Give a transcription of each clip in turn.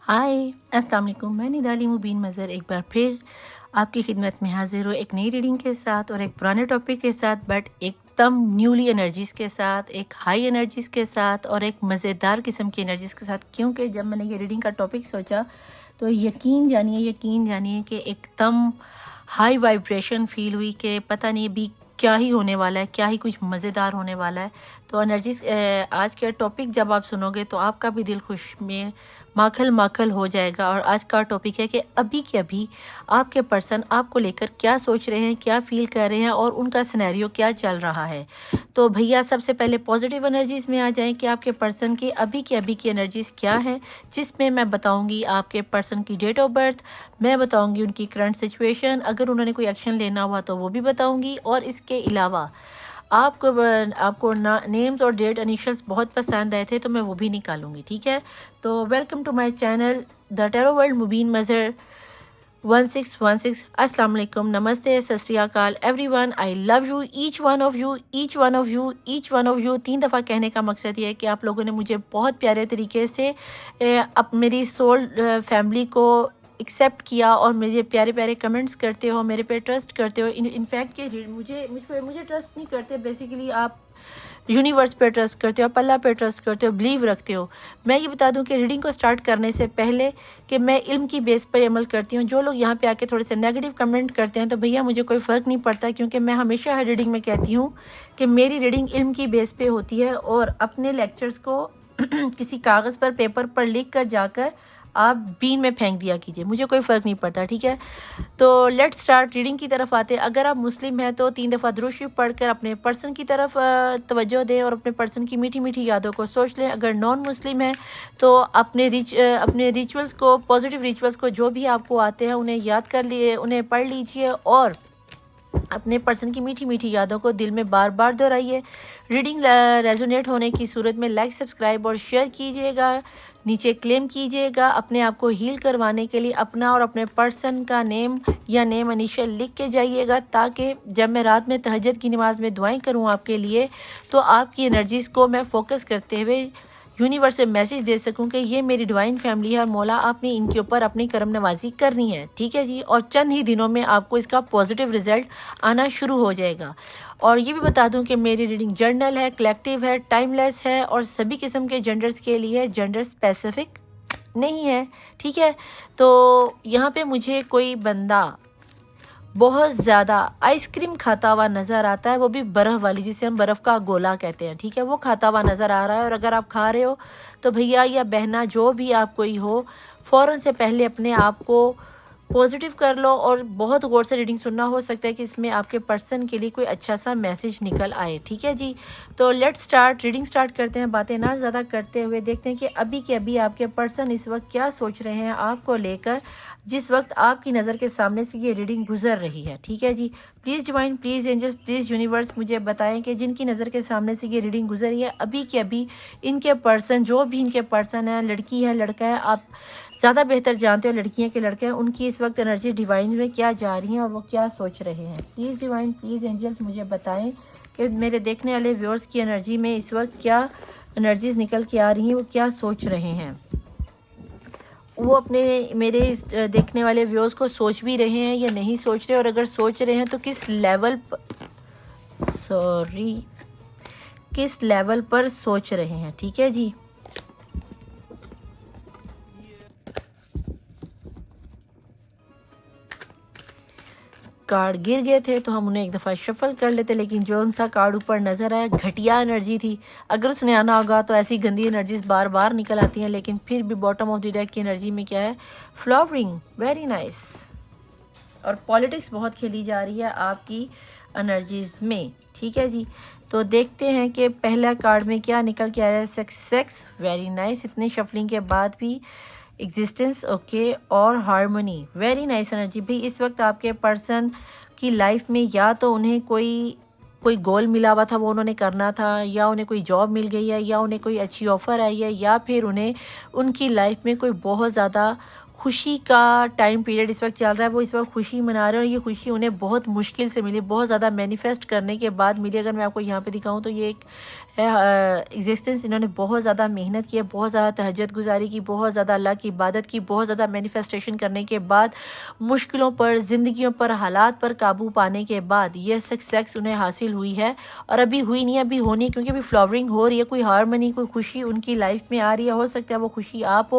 हाय अस्सलाम वालेकुम। मैं निदाली मुबीन मज़र एक बार फिर आपकी खिदमत में हाजिर हूँ एक नई रीडिंग के साथ और एक पुराने टॉपिक के साथ, बट एकदम न्यूली एनर्जीज़ के साथ, एक हाई एनर्जीज़ के साथ और एक मज़ेदार किस्म की एनर्जीज़ के साथ। क्योंकि जब मैंने ये रीडिंग का टॉपिक सोचा तो यकीन जानिए कि एकदम हाई वाइब्रेशन फ़ील हुई कि पता नहीं अभी क्या ही होने वाला है, क्या ही कुछ मज़ेदार होने वाला है। तो एनर्जीज़ आज का टॉपिक जब आप सुनोगे तो आपका भी दिल खुश में माखल माखल हो जाएगा। और आज का टॉपिक है कि अभी के अभी आपके पर्सन आपको लेकर क्या सोच रहे हैं, क्या फ़ील कर रहे हैं और उनका सिनेरियो क्या चल रहा है। तो भैया सबसे पहले पॉजिटिव एनर्जीज़ में आ जाएं कि आपके पर्सन की अभी की एनर्जीज़ क्या हैं, जिसमें मैं बताऊंगी आपके पर्सन की डेट ऑफ बर्थ, मैं बताऊंगी उनकी करंट सिचुएशन, अगर उन्होंने कोई एक्शन लेना हुआ तो वो भी बताऊंगी। और इसके अलावा आपको नेम्स और डेट इनिशियल्स बहुत पसंद आए थे तो मैं वो भी निकालूंगी, ठीक है। तो welcome to my channel the tarot world Mubeen Mazhar 1616। अस्सलाम वालेकुम, नमस्ते, सत श्री अकाल everyone. I love you each one of you, each one of you, each one of you. 3 दफ़ा कहने का मकसद ये है कि आप लोगों ने मुझे बहुत प्यारे तरीके से अब मेरी सोल फैमिली को एक्सेप्ट किया और मुझे प्यारे प्यारे कमेंट्स करते हो, मेरे पे ट्रस्ट करते हो। इनफैक्ट कि मुझे ट्रस्ट नहीं करते, बेसिकली आप यूनिवर्स पे ट्रस्ट करते हो, अल्लाह पे ट्रस्ट करते हो, बिलीव रखते हो। मैं ये बता दूं कि रीडिंग को स्टार्ट करने से पहले कि मैं इल्म की बेस पर अमल करती हूँ। जो लोग यहाँ पे आके थोड़े से नेगेटिव कमेंट करते हैं तो भैया मुझे कोई फ़र्क नहीं पड़ता, क्योंकि मैं हमेशा हर रीडिंग में कहती हूँ कि मेरी रीडिंग इल्म की बेस पे होती है और अपने लेक्चर्स को किसी कागज़ पर, पेपर पर लिख कर जाकर आप बीन में फेंक दिया कीजिए, मुझे कोई फ़र्क नहीं पड़ता, ठीक है। तो लेट्स स्टार्ट, रीडिंग की तरफ आते हैं। अगर आप मुस्लिम हैं तो 3 दफ़ा दुरूद शरीफ पढ़कर अपने पर्सन की तरफ तवज्जो दें और अपने पर्सन की मीठी मीठी यादों को सोच लें। अगर नॉन मुस्लिम है तो अपने रिचुअल्स को, पॉजिटिव रिचुअल्स को जो भी आपको आते हैं उन्हें याद कर लिए, उन्हें पढ़ लीजिए और अपने पर्सन की मीठी मीठी यादों को दिल में बार बार दोहराइए। रीडिंग रेजोनेट होने की सूरत में लाइक, सब्सक्राइब और शेयर कीजिएगा, नीचे क्लेम कीजिएगा। अपने आप को हील करवाने के लिए अपना और अपने पर्सन का नेम या नेम इनिशियल लिख के जाइएगा, ताकि जब मैं रात में तहज्जुद की नमाज में दुआएं करूं आपके लिए तो आपकी एनर्जीज़ को मैं फोकस करते हुए यूनिवर्स में मैसेज दे सकूं कि ये मेरी डिवाइन फैमिली है और मौला आपने इनके ऊपर अपनी करम नवाजी करनी है, ठीक है जी। और चंद ही दिनों में आपको इसका पॉजिटिव रिजल्ट आना शुरू हो जाएगा। और ये भी बता दूं कि मेरी रीडिंग जर्नल है, कलेक्टिव है, टाइमलेस है और सभी किस्म के जेंडर्स के लिए, जेंडर स्पेसिफिक नहीं है, ठीक है। तो यहाँ पे मुझे कोई बंदा बहुत ज़्यादा आइसक्रीम खाता हुआ नज़र आता है, वो भी बर्फ़ वाली, जिसे हम बर्फ़ का गोला कहते हैं, ठीक है, वो खाता हुआ नज़र आ रहा है। और अगर आप खा रहे हो तो भैया या बहना जो भी आप कोई हो, फ़ौरन से पहले अपने आप को पॉजिटिव कर लो और बहुत गौर से रीडिंग सुनना। हो सकता है कि इसमें आपके पर्सन के लिए कोई अच्छा सा मैसेज निकल आए, ठीक है जी। तो लेट्स स्टार्ट, रीडिंग स्टार्ट करते हैं। बातें ना ज़्यादा करते हुए देखते हैं कि अभी के अभी आपके पर्सन इस वक्त क्या सोच रहे हैं आपको लेकर, जिस वक्त आपकी नज़र के सामने से ये रीडिंग गुजर रही है, ठीक है जी। Please divine, please angels, please universe मुझे बताएं कि जिनकी नज़र के सामने से ये रीडिंग गुजरी है अभी के अभी इनके पर्सन, जो भी इनके पर्सन है, लड़की है, लड़का है, आप ज़्यादा बेहतर जानते हो लड़कियां के लड़के हैं, उनकी इस वक्त एनर्जी डिवाइन में क्या जा रही हैं और वो क्या सोच रहे हैं। प्लीज़ डिवाइन, प्लीज़ एंजल्स मुझे बताएं कि मेरे देखने वाले व्यूअर्स की एनर्जी में इस वक्त क्या एनर्जीज निकल के आ रही हैं, वो क्या सोच रहे हैं। वो अपने मेरे इस देखने वाले व्यूअर्स को सोच भी रहे हैं या नहीं सोच रहे, और अगर सोच रहे हैं तो किस लेवल पर सोच रहे हैं, ठीक है जी। कार्ड गिर गए थे तो हम उन्हें एक दफ़ा शफल कर लेते, लेकिन जो उनसा कार्ड ऊपर नज़र आया घटिया एनर्जी थी। अगर उसने आना होगा तो ऐसी गंदी एनर्जीज बार बार निकल आती हैं, लेकिन फिर भी बॉटम ऑफ द डेक की एनर्जी में क्या है, फ्लावरिंग, वेरी नाइस। और पॉलिटिक्स बहुत खेली जा रही है आपकी एनर्जीज में, ठीक है जी। तो देखते हैं कि पहला कार्ड में क्या निकल के आया है, सक्सेस, वेरी नाइस। इतने शफलिंग के बाद भी एग्जिस्टेंस, ओके, और हारमोनी, वेरी नाइस एनर्जी। भी इस वक्त आपके पर्सन की लाइफ में या तो उन्हें कोई गोल मिला हुआ था वो उन्होंने करना था, या उन्हें कोई जॉब मिल गई है, या उन्हें कोई अच्छी ऑफ़र आई है, या फिर उन्हें उनकी लाइफ में कोई बहुत ज़्यादा खुशी का टाइम पीरियड इस वक्त चल रहा है, वो इस वक्त खुशी मना रहे हैं और ये खुशी उन्हें बहुत मुश्किल से मिली, बहुत ज़्यादा मैनिफेस्ट करने के बाद मिली। अगर मैं आपको यहाँ पे दिखाऊँ तो ये एक एग्जिस्टेंस इन्होंने बहुत ज़्यादा मेहनत की है, बहुत ज़्यादा तहज्जुद गुजारी की, बहुत ज़्यादा अल्लाह की इबादत की, बहुत ज़्यादा मैनिफेस्टेशन करने के बाद, मुश्किलों पर, ज़िंदगियों पर, हालात पर काबू पाने के बाद ये सक्सेस उन्हें हासिल हुई है। और अभी हुई नहीं, अभी होनी, क्योंकि अभी फ्लावरिंग हो रही है, कोई हारमनी, कोई खुशी उनकी लाइफ में आ रही है। हो सकता है वो खुशी आप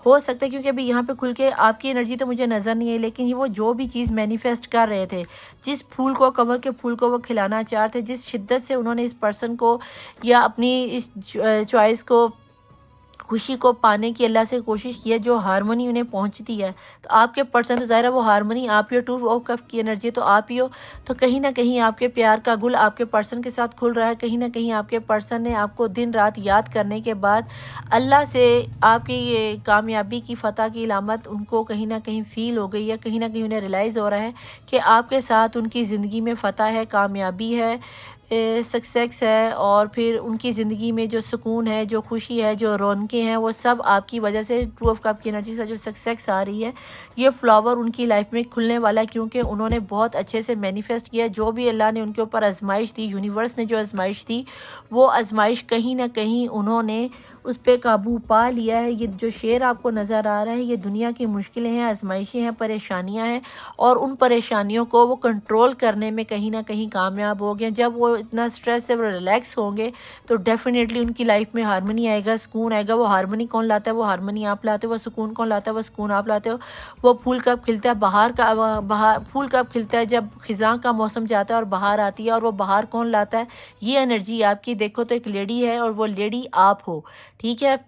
हो सकता है, क्योंकि अभी यहाँ पे खुल के आपकी एनर्जी तो मुझे नज़र नहीं है, लेकिन ये वो जो भी चीज़ मैनिफेस्ट कर रहे थे, जिस फूल को, कमल के फूल को वो खिलाना चाह रहे थे, जिस शिद्दत से उन्होंने इस पर्सन को या अपनी इस चॉइस को, खुशी को पाने की अल्लाह से कोशिश की है, जो हारमोनी उन्हें पहुंचती है, तो आपके पर्सन तो ज़ाहिर है वो हारमोनी आप ही हो, 2 ऑफ कप की एनर्जी तो आप ही हो। तो कहीं ना कहीं आपके प्यार का गुल आपके पर्सन के साथ खुल रहा है। कहीं ना कहीं आपके पर्सन ने आपको दिन रात याद करने के बाद अल्लाह से आपकी ये कामयाबी की, फ़तह की इलामत उनको कहीं ना कहीं फ़ील हो गई है। कहीं ना कहीं उन्हें रियलाइज़ हो रहा है कि आपके साथ उनकी ज़िंदगी में फ़तह है, कामयाबी है, सक्सेस है, और फिर उनकी ज़िंदगी में जो सुकून है, जो खुशी है, जो रौनकें हैं, वो सब आपकी वजह से, 2 ऑफ कप की एनर्जी से जो सक्सेस आ रही है, ये फ्लावर उनकी लाइफ में खुलने वाला है, क्योंकि उन्होंने बहुत अच्छे से मैनिफेस्ट किया। जो भी अल्लाह ने उनके ऊपर आजमाइश दी, यूनिवर्स ने जो आजमाइश दी, वो आजमाइश कहीं ना कहीं उन्होंने उस पर काबू पा लिया है। ये जो शेर आपको नज़र आ रहा है, ये दुनिया की मुश्किलें हैं, आजमाइशें हैं, परेशानियां हैं, और उन परेशानियों को वो कंट्रोल करने में कहीं ना कहीं कामयाब हो गए। जब वो इतना स्ट्रेस से वो रिलैक्स होंगे, तो डेफिनेटली उनकी लाइफ में हारमोनी आएगा, सुकून आएगा। वो हारमोनी कौन लाता है? वो हारमोनी आप लाते हो। वो सुकून कौन लाता है? वो सुकून आप लाते हो। वो फूल कब खिलता है? बहार फूल कब खिलता है? जब खिज़ां का मौसम जाता है और बहार आती है। और वो बहार कौन लाता है? ये एनर्जी आपकी। देखो तो एक लेडी है, और वो लेडी आप हो, ठीक है।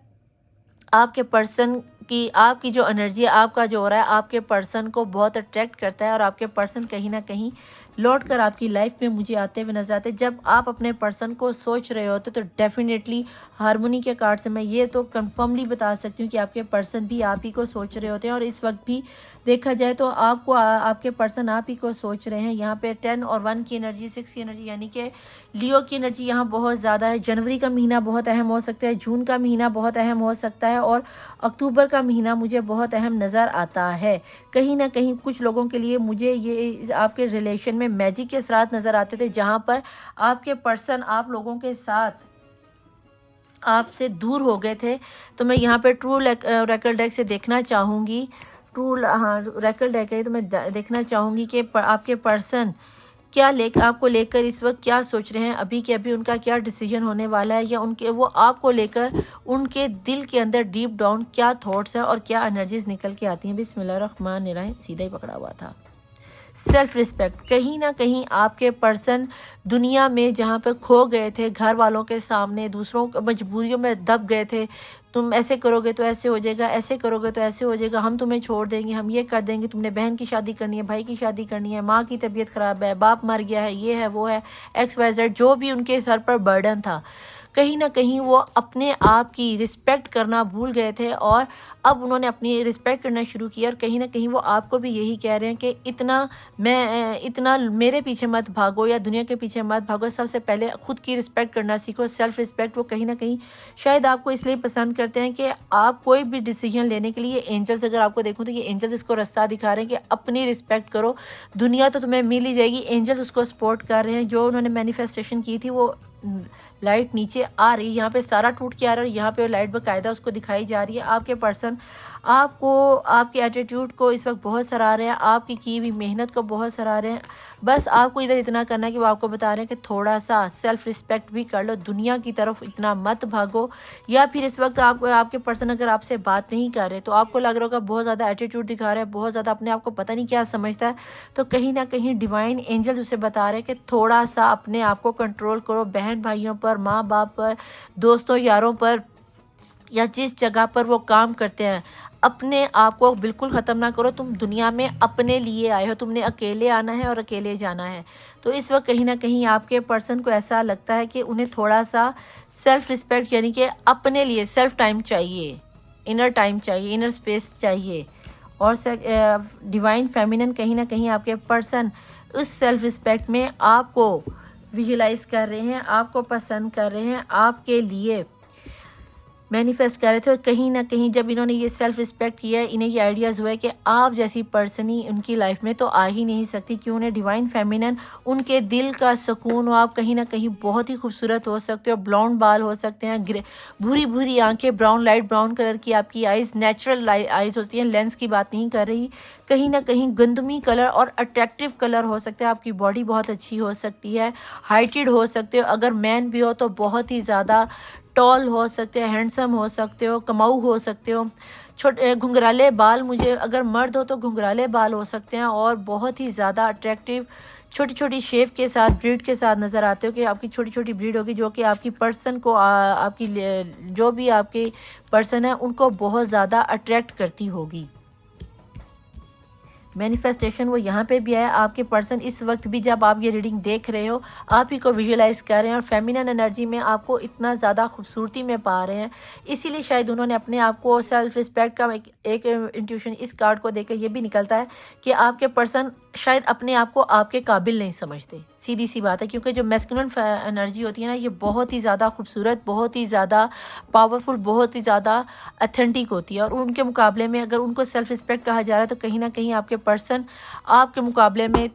आपके पर्सन की, आपकी जो एनर्जी है, आपका जो हो रहा है, आपके पर्सन को बहुत अट्रैक्ट करता है, और आपके पर्सन कहीं ना कहीं लौट कर आपकी लाइफ में मुझे आते हुए नजर आते हैं। जब आप अपने पर्सन को सोच रहे होते तो डेफिनेटली हारमोनी के कार्ड से मैं ये तो कंफर्मली बता सकती हूँ कि आपके पर्सन भी आप ही को सोच रहे होते हैं। और इस वक्त भी देखा जाए तो आपको आपके पर्सन आप ही को सोच रहे हैं। यहाँ पे 10 और 1 की एनर्जी, 6 की एनर्जी, यानी कि लियो की एनर्जी यहाँ बहुत ज़्यादा है। जनवरी का महीना बहुत अहम हो सकता है, जून का महीना बहुत अहम हो सकता है, और अक्टूबर का महीना मुझे बहुत अहम नज़र आता है। कहीं ना कहीं कुछ लोगों के लिए मुझे ये आपके रिलेशन में मैजिक के असरात नज़र आते थे, जहाँ पर आपके पर्सन आप लोगों के साथ आपसे दूर हो गए थे। तो मैं यहाँ पे ट्रू रेकल डेक से देखना चाहूँगी, हाँ रेकल डेक है, तो मैं देखना चाहूँगी कि आपके पर्सन क्या आपको लेकर इस वक्त क्या सोच रहे हैं, अभी के अभी उनका क्या डिसीजन होने वाला है, या उनके वो आपको लेकर उनके दिल के अंदर डीप डाउन क्या थॉट्स है और क्या एनर्जीज निकल के आती हैं। बिस्मिल्लाहिर्रहमानिर्रहीम। सीधा ही पकड़ा हुआ था। सेल्फ रिस्पेक्ट, कहीं ना कहीं आपके पर्सन दुनिया में जहाँ पे खो गए थे, घर वालों के सामने, दूसरों मजबूरियों में दब गए थे। तुम ऐसे करोगे तो ऐसे हो जाएगा, ऐसे करोगे तो ऐसे हो जाएगा, हम तुम्हें छोड़ देंगे, हम ये कर देंगे, तुमने बहन की शादी करनी है, भाई की शादी करनी है, माँ की तबीयत ख़राब है, बाप मर गया है, ये है वो है, XYZ, जो भी उनके सर पर बर्डन था, कहीं ना कहीं वो अपने आप की रिस्पेक्ट करना भूल गए थे, और अब उन्होंने अपनी रिस्पेक्ट करना शुरू किया। और कहीं ना कहीं वो आपको भी यही कह रहे हैं कि इतना मेरे पीछे मत भागो, या दुनिया के पीछे मत भागो, सबसे पहले खुद की रिस्पेक्ट करना सीखो, सेल्फ रिस्पेक्ट। वो कहीं ना कहीं शायद आपको इसलिए पसंद करते हैं कि आप कोई भी डिसीजन लेने के लिए, एंजल्स अगर आपको देखूँ तो ये एंजल्स इसको रास्ता दिखा रहे हैं कि अपनी रिस्पेक्ट करो, दुनिया तो तुम्हें मिल ही जाएगी। एंजल्स उसको सपोर्ट कर रहे हैं। जो उन्होंने मैनिफेस्टेशन की थी वो लाइट नीचे आ रही है, यहाँ पे सारा टूट के आ रहा है, और यहाँ पे लाइट बाकायदा उसको दिखाई जा रही है। आपके पर्सन आपको, आपके एटीट्यूड को इस वक्त बहुत सराह रहे हैं, आपकी की हुई मेहनत को बहुत सराह रहे हैं। बस आपको इधर इतना करना है कि वो आपको बता रहे हैं कि थोड़ा सा सेल्फ रिस्पेक्ट भी कर लो, दुनिया की तरफ इतना मत भागो। या फिर इस वक्त आपके पर्सन अगर आपसे बात नहीं कर रहे तो आपको लग रहा होगा बहुत ज़्यादा एटीट्यूड दिखा रहा है, बहुत ज़्यादा अपने आप को पता नहीं क्या समझता है, तो कहीं ना कहीं डिवाइन एंजल्स उसे बता रहे हैं कि थोड़ा सा अपने आप को कंट्रोल करो, बहन भाइयों पर, माँ बाप पर, दोस्तों यारों पर, या जिस जगह पर वो काम करते हैं, अपने आप को बिल्कुल ख़त्म ना करो। तुम दुनिया में अपने लिए आए हो, तुमने अकेले आना है और अकेले जाना है। तो इस वक्त कहीं ना कहीं आपके पर्सन को ऐसा लगता है कि उन्हें थोड़ा सा सेल्फ रिस्पेक्ट, यानी कि अपने लिए सेल्फ टाइम चाहिए, इनर टाइम चाहिए, इनर स्पेस चाहिए। और डिवाइन फेमिनिन कहीं ना कहीं आपके पर्सन उस सेल्फ रिस्पेक्ट में आपको विजुलाइज कर रहे हैं, आपको पसंद कर रहे हैं, आपके लिए मैनिफेस्ट कर रहे थे, और कहीं ना कहीं जब इन्होंने ये सेल्फ रिस्पेक्ट किया है, इन्हें ये आइडियाज़ हुआ है कि आप जैसी पर्सन ही उनकी लाइफ में तो आ ही नहीं सकती, कि उन्हें डिवाइन फेमिनन उनके दिल का सुकून हो। आप कहीं ना कहीं बहुत ही खूबसूरत हो सकते हो, ब्लॉन्ड बाल हो सकते हैं, भूरी भूरी आंखें, ब्राउन लाइट ब्राउन कलर की आपकी आइज़, नेचुरल आइज़ होती हैं, लेंस की बात नहीं कर रही। कहीं ना कहीं गंदमी कलर और अट्रैक्टिव कलर हो सकते हैं। आपकी बॉडी बहुत अच्छी हो सकती है, हाइटेड हो सकते हो, अगर मैन भी हो तो बहुत ही ज़्यादा टॉल हो सकते हो, हैंडसम हो सकते हो, कमाऊ हो सकते हो। छोटे घुंघराले बाल, मुझे अगर मर्द हो तो घुंघराले बाल हो सकते हैं, और बहुत ही ज़्यादा अट्रैक्टिव छोटी छोटी शेप के साथ, ब्रीड के साथ नज़र आते हो, कि आपकी छोटी छोटी ब्रीड होगी जो कि आपकी पर्सन को आपकी जो भी आपके पर्सन है उनको बहुत ज़्यादा अट्रैक्ट करती होगी। मैनिफेस्टेशन वो यहाँ पे भी है। आपके पर्सन इस वक्त भी, जब आप ये रीडिंग देख रहे हो, आप ही को विजुअलाइज कर रहे हैं और फेमिनिन एनर्जी में आपको इतना ज़्यादा खूबसूरती में पा रहे हैं। इसीलिए शायद उन्होंने अपने आप को सेल्फ रिस्पेक्ट का एक इंट्यूशन इस कार्ड को देखकर ये भी निकलता है कि आपके पर्सन शायद अपने आप को आपके काबिल नहीं समझते। सीधी सी बात है, क्योंकि जो मैस्कुलिन एनर्जी होती है ना, ये बहुत ही ज़्यादा खूबसूरत, बहुत ही ज़्यादा पावरफुल, बहुत ही ज़्यादा अथेंटिक होती है, और उनके मुकाबले में अगर उनको सेल्फ रिस्पेक्ट कहा जा रहा है तो कहीं ना कहीं आपके पर्सन आपके मुकाबले में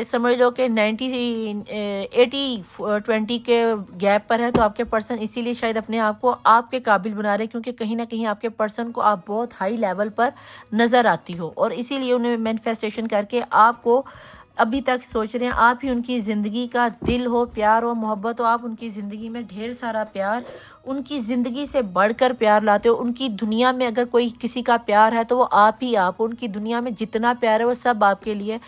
समझ लो कि 80-20 के गैप पर है। तो आपके पर्सन इसीलिए शायद अपने आप को आपके काबिल बना रहे हैं, क्योंकि कहीं ना कहीं आपके पर्सन को आप बहुत हाई लेवल पर नज़र आती हो, और इसीलिए उन्हें मैनिफेस्टेशन करके आपको अभी तक सोच रहे हैं। आप ही उनकी ज़िंदगी का दिल हो, प्यार हो, मोहब्बत हो, आप उनकी ज़िंदगी में ढेर सारा प्यार, उनकी ज़िंदगी से बढ़कर प्यार लाते हो। उनकी दुनिया में अगर कोई किसी का प्यार है तो वो आप ही आप हो। उनकी दुनिया में जितना प्यार है वो सब आपके लिए।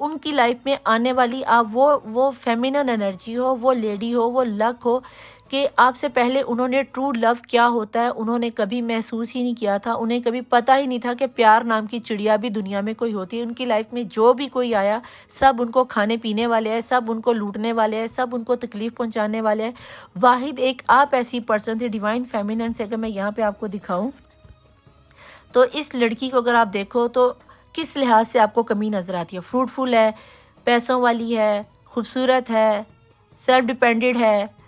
उनकी लाइफ में आने वाली आप वो फेमिनिन एनर्जी हो, वो लेडी हो, वो लक हो, कि आपसे पहले उन्होंने ट्रू लव क्या होता है उन्होंने कभी महसूस ही नहीं किया था। उन्हें कभी पता ही नहीं था कि प्यार नाम की चिड़िया भी दुनिया में कोई होती है। उनकी लाइफ में जो भी कोई आया, सब उनको खाने पीने वाले हैं, सब उनको लूटने वाले हैं, सब उनको तकलीफ़ पहुंचाने वाले हैं। वाहिद एक आप ऐसी पर्सन थे डिवाइन फेमिनिन से। अगर मैं यहाँ पे आपको दिखाऊं तो इस लड़की को अगर आप देखो तो किस लिहाज से आपको कमी नज़र आती है। फ्रूटफुल है, पैसों वाली है, खूबसूरत है, सेल्फ डिपेंडेंट है।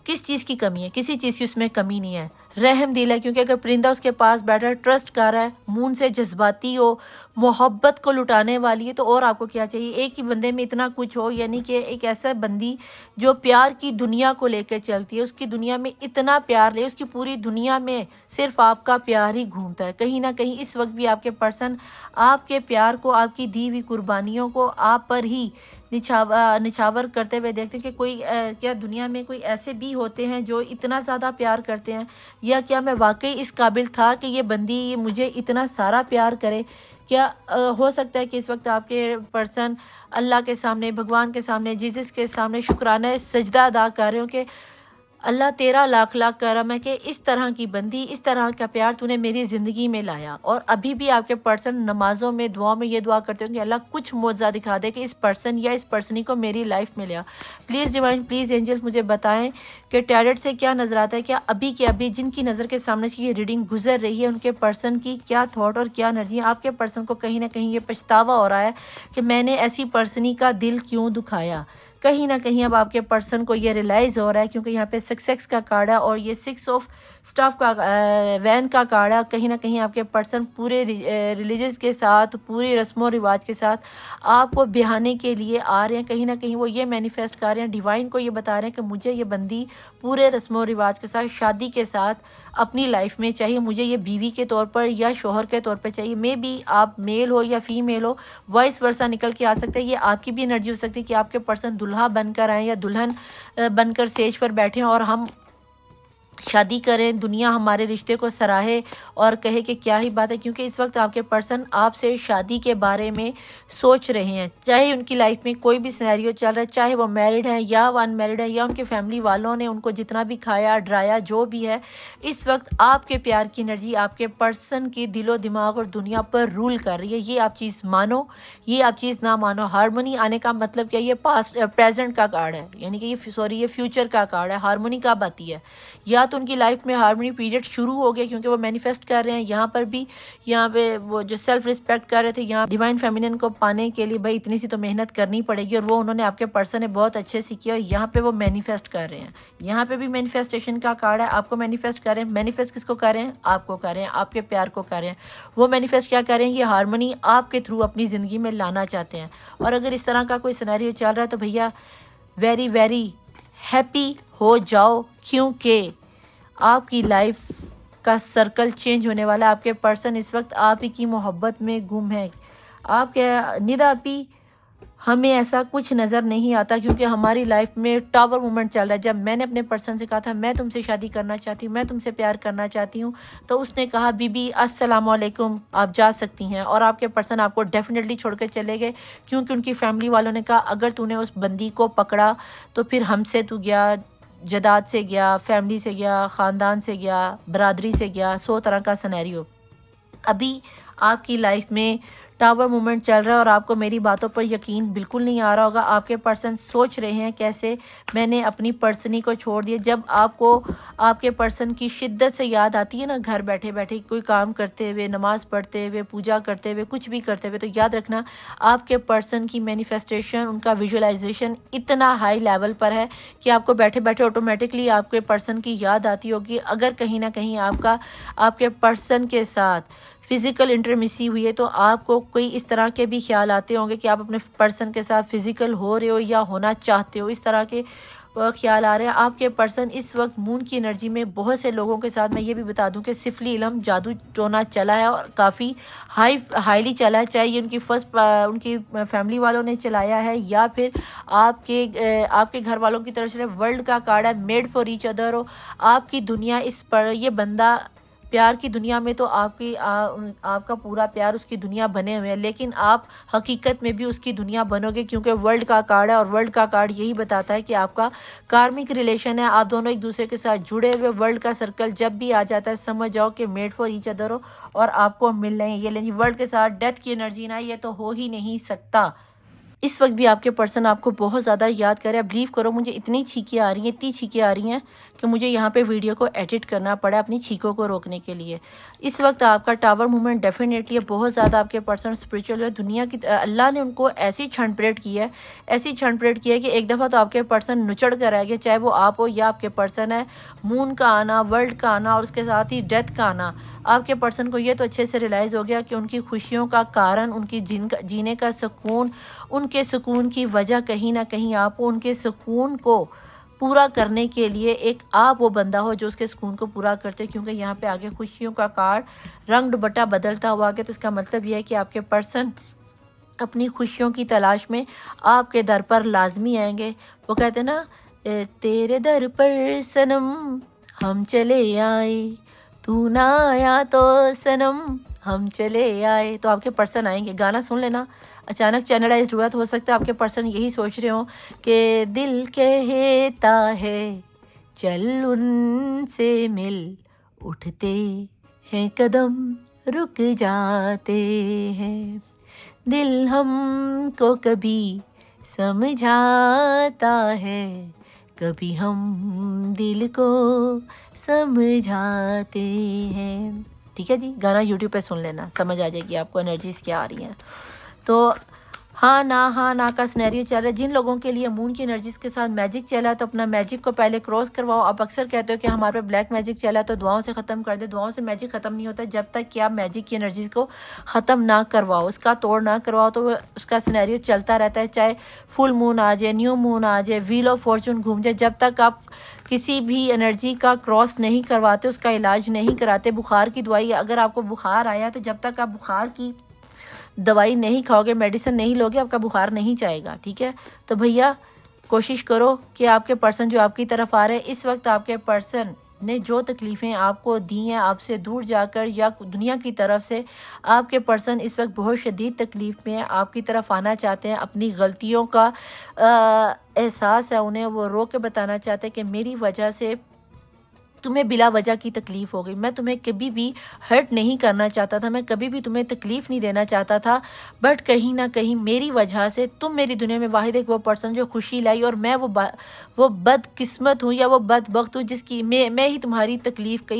किस चीज़ की कमी है? किसी चीज़ की उसमें कमी नहीं है। रहम दिल है, क्योंकि अगर परिंदा उसके पास बैठा है, ट्रस्ट कर रहा है, मून से जज्बाती हो, मोहब्बत को लुटाने वाली है, तो और आपको क्या चाहिए? एक ही बंदे में इतना कुछ हो, यानी कि एक ऐसा बंदी जो प्यार की दुनिया को लेकर चलती है, उसकी दुनिया में इतना प्यार ले, उसकी पूरी दुनिया में सिर्फ आपका प्यार ही घूमता है। कहीं ना कहीं इस वक्त भी आपके पर्सन आपके प्यार को, आपकी दी हुई कुर्बानियों को आप पर ही निछावर करते हुए देखते हैं कि कोई क्या दुनिया में कोई ऐसे भी होते हैं जो इतना ज़्यादा प्यार करते हैं, या क्या मैं वाकई इस काबिल था कि ये बंदी ये मुझे इतना सारा प्यार करे। क्या हो सकता है कि इस वक्त आपके पर्सन अल्लाह के सामने, भगवान के सामने, जीसस के सामने शुक्राना सजदा अदा कर रहे हो कि अल्लाह तेरा लाख लाख करम है कि इस तरह की बंदी, इस तरह का प्यार तूने मेरी ज़िंदगी में लाया। और अभी भी आपके पर्सन नमाज़ों में, दुआओं में ये दुआ करते हो कि अल्लाह कुछ मौजज़ा दिखा दे कि इस पर्सन या इस पर्सनी को मेरी लाइफ में लिया। प्लीज़ डिवाइन, प्लीज़ एंजल्स मुझे बताएं कि टैरेट से क्या नज़र आता है। क्या अभी के अभी जिनकी नज़र के सामने से ये रीडिंग गुजर रही है, उनके पर्सन की क्या थॉट और क्या एनर्जी है? आपके पर्सन को कहीं ना कहीं ये पछतावा हो रहा है कि मैंने ऐसी पर्सनी का दिल क्यों दुखाया। कहीं ना कहीं अब आपके पर्सन को ये रियलाइज़ हो रहा है, क्योंकि यहाँ पे सक्सेस का कार्ड है और ये 6 ऑफ स्टफ का वैन का कार्ड है। कहीं ना कहीं आपके पर्सन पूरे रिलीजियस के साथ, पूरे रस्मों रिवाज के साथ आपको बिहाने के लिए आ रहे हैं। कहीं ना कहीं वो ये मैनिफेस्ट कर रहे हैं, डिवाइन को ये बता रहे हैं कि मुझे ये बंदी पूरे रस्मों रिवाज के साथ, शादी के साथ अपनी लाइफ में चाहिए। मुझे ये बीवी के तौर पर या शोहर के तौर पर चाहिए। मे बी आप मेल हो या फीमेल हो, वाइस वर्सा निकल के आ सकता है। ये आपकी भी एनर्जी हो सकती है कि आपके पर्सन दुल्हा बनकर आए या दुल्हन बनकर स्टेज पर बैठे और हम शादी करें, दुनिया हमारे रिश्ते को सराहे और कहे कि क्या ही बात है। क्योंकि इस वक्त आपके पर्सन आपसे शादी के बारे में सोच रहे हैं। चाहे उनकी लाइफ में कोई भी सिनेरियो चल रहा है, चाहे वो मैरिड है या अनमैरिड है, या उनके फैमिली वालों ने उनको जितना भी खाया डराया, जो भी है, इस वक्त आपके प्यार की एनर्जी आपके पर्सन की दिलो दिमाग और दुनिया पर रूल कर रही है। ये आप चीज़ मानो, ये आप चीज़ ना मानो। हारमोनी आने का मतलब क्या? ये पास्ट प्रेजेंट का कार्ड है, यानी कि ये फ्यूचर का कार्ड है। हारमोनी कब आती है? या तो उनकी लाइफ में हार्मनी पीरियड शुरू हो गया क्योंकि वो मैनिफेस्ट कर रहे हैं। यहाँ पर भी, यहाँ पे वो जो सेल्फ रिस्पेक्ट कर रहे थे, यहाँ डिवाइन फेमिनिन को पाने के लिए भाई इतनी सी तो मेहनत करनी पड़ेगी, और वो उन्होंने आपके पर्सन ने बहुत अच्छे से किया, और यहाँ पे वो मैनिफेस्ट कर रहे हैं। यहाँ पे भी मैनिफेस्टेशन का कार्ड है, आपको मैनिफेस्ट कर रहे हैं। मैनिफेस्ट किसको कर रहे हैं? आपको कर रहे हैं, आपके प्यार को कर रहे हैं। वो मैनिफेस्ट क्या कर रहे हैं? ये हार्मनी आपके थ्रू अपनी ज़िंदगी में लाना चाहते हैं। और अगर इस तरह का कोई सिनेरियो चल रहा है तो भैया वेरी वेरी हैप्पी हो जाओ, क्योंकि आपकी लाइफ का सर्कल चेंज होने वाला है। आपके पर्सन इस वक्त आप ही की मोहब्बत में गुम है। आपके निदा भी हमें ऐसा कुछ नज़र नहीं आता, क्योंकि हमारी लाइफ में टावर मोमेंट चल रहा है। जब मैंने अपने पर्सन से कहा था मैं तुमसे शादी करना चाहती हूँ, मैं तुमसे प्यार करना चाहती हूँ, तो उसने कहा बीबी अस्सलाम वालेकुम, आप जा सकती हैं। और आपके पर्सन आपको डेफिनेटली छोड़ कर चले गए, क्योंकि उनकी फैमिली वालों ने कहा अगर तूने उस बंदी को पकड़ा तो फिर हमसे तू गया, जदाद से गया, फैमिली से गया, ख़ानदान से गया, बरादरी से गया, 100 तरह का सिनेरियो। अभी आपकी लाइफ में टावर मूवमेंट चल रहा है और आपको मेरी बातों पर यकीन बिल्कुल नहीं आ रहा होगा। आपके पर्सन सोच रहे हैं कैसे मैंने अपनी पर्सनी को छोड़ दिया। जब आपको आपके पर्सन की शिद्दत से याद आती है ना, घर बैठे बैठे कोई काम करते हुए, नमाज पढ़ते हुए, पूजा करते हुए, कुछ भी करते हुए, तो याद रखना आपके पर्सन की मैनिफेस्टेशन, उनका विजुअलाइजेशन इतना हाई लेवल पर है कि आपको बैठे बैठे ऑटोमेटिकली आपके पर्सन की याद आती होगी। अगर कहीं ना कहीं आपके पर्सन के साथ फ़िज़िकल इंटरमिसी हुई है तो आपको कोई इस तरह के भी ख्याल आते होंगे कि आप अपने पर्सन के साथ फ़िज़िकल हो रहे हो या होना चाहते हो, इस तरह के ख्याल आ रहे हैं। आपके पर्सन इस वक्त मून की एनर्जी में बहुत से लोगों के साथ, मैं ये भी बता दूं कि सिफली इलम जादू टोना चला है और काफ़ी हाईली चला है। चाहे ये उनकी फैमिली वालों ने चलाया है या फिर आपके घर वालों की तरफ से। वर्ल्ड का कार्ड है, मेड फॉर ईच अदर हो। आपकी दुनिया इस पर, ये बंदा प्यार की दुनिया में तो आपका पूरा प्यार उसकी दुनिया बने हुए हैं, लेकिन आप हकीकत में भी उसकी दुनिया बनोगे, क्योंकि वर्ल्ड का कार्ड है और वर्ल्ड का कार्ड यही बताता है कि आपका कार्मिक रिलेशन है, आप दोनों एक दूसरे के साथ जुड़े हुए। वर्ल्ड का सर्कल जब भी आ जाता है समझ जाओ कि मेड फॉर ईच अदर हो और आपको मिल रहे हैं। ये लेकिन वर्ल्ड के साथ डेथ की एनर्जी ना, ये तो हो ही नहीं सकता। इस वक्त भी आपके पर्सन आपको बहुत ज़्यादा याद करे। बिलीव करो मुझे इतनी छींकें आ रही हैं, इतनी छींकें आ रही हैं कि मुझे यहाँ पे वीडियो को एडिट करना पड़ा अपनी छींकों को रोकने के लिए। इस वक्त आपका टावर मूवमेंट डेफिनेटली बहुत ज़्यादा आपके पर्सन स्पिरिचुअल है। दुनिया की अल्लाह ने उनको ऐसी छंड परेड की है, ऐसी छंड परेड की है कि एक दफ़ा तो आपके पर्सन नुचड़ कर रह गए, चाहे वो आप हो या आपके पर्सन है। मून का आना, वर्ल्ड का आना और उसके साथ ही डेथ का आना, आपके पर्सन को ये तो अच्छे से रियलाइज़ हो गया कि उनकी खुशियों का कारण, उनकी जीने का सुकून, उनके सुकून की वजह कहीं ना कहीं आप हो। उनके सुकून को पूरा करने के लिए एक आप वो बंदा हो जो उसके सुकून को पूरा करते, क्योंकि यहाँ पे आगे खुशियों का कार्ड रंग दुपट्टा बदलता हुआ आगे। तो इसका मतलब यह है कि आपके पर्सन अपनी खुशियों की तलाश में आपके दर पर लाजमी आएंगे। वो कहते हैं ना, तेरे दर पर सनम हम चले आए, तू ना आया तो सनम हम चले आए। तो आपके पर्सन आएंगे। गाना सुन लेना। अचानक चैनलाइज्ड हुआ तो हो सकता है आपके पर्सन यही सोच रहे हो कि दिल कहता है चल उनसे मिल, उठते हैं कदम रुक जाते हैं, दिल हमको कभी समझाता है, कभी हम दिल को समझाते हैं। ठीक है जी, गाना यूट्यूब पे सुन लेना, समझ आ जाएगी आपको एनर्जीज क्या आ रही हैं। तो हाँ ना का सिनेरियो चल रहा है। जिन लोगों के लिए मून की एनर्जीज के साथ मैजिक चला है तो अपना मैजिक को पहले क्रॉस करवाओ। आप अक्सर कहते हो कि हमारे पे ब्लैक मैजिक चला है तो दुआओं से ख़त्म कर दे। दुआओं से मैजिक ख़त्म नहीं होता जब तक कि आप मैजिक की एनर्जीज को ख़त्म ना करवाओ, उसका तोड़ ना करवाओ, तो उसका सिनेरियो चलता रहता है। चाहे फुल मून आ जाए, न्यू मून आ जाए, व्हील ऑफ फॉर्चून घूम जाए, जब तक आप किसी भी एनर्जी का क्रॉस नहीं करवाते, उसका इलाज नहीं कराते। बुखार की दवाई, अगर आपको बुखार आया तो जब तक आप बुखार की दवाई नहीं खाओगे, मेडिसिन नहीं लोगे, आपका बुखार नहीं जाएगा। ठीक है, तो भैया कोशिश करो कि आपके पर्सन जो आपकी तरफ आ रहे हैं, इस वक्त आपके पर्सन ने जो तकलीफ़ें आपको दी हैं आपसे दूर जाकर या दुनिया की तरफ से, आपके पर्सन इस वक्त बहुत शदीद तकलीफ़ में है, आपकी तरफ आना चाहते हैं। अपनी गलतियों का एहसास है उन्हें, वो रो के बताना चाहते हैं कि मेरी वजह से तुम्हें बिला वजह की तकलीफ़ हो गई। मैं तुम्हें कभी भी हर्ट नहीं करना चाहता था, मैं कभी भी तुम्हें तकलीफ़ नहीं देना चाहता था, बट कहीं न कहीं मेरी वजह से तुम मेरी दुनिया में वाहिद एक वो पर्सन जो खुशी लाई, और मैं वो बदकिस्मत हूँ या वो बदबख्त हूँ जिसकी मैं ही तुम्हारी तकलीफ़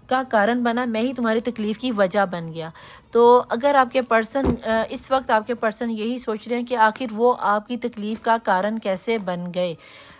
का कारण बना, मैं ही तुम्हारी तकलीफ़ की वजह बन गया। तो अगर आपके पर्सन इस वक्त आपके पर्सन यही सोच रहे हैं कि आखिर वो आपकी तकलीफ़ का कारण कैसे बन गए।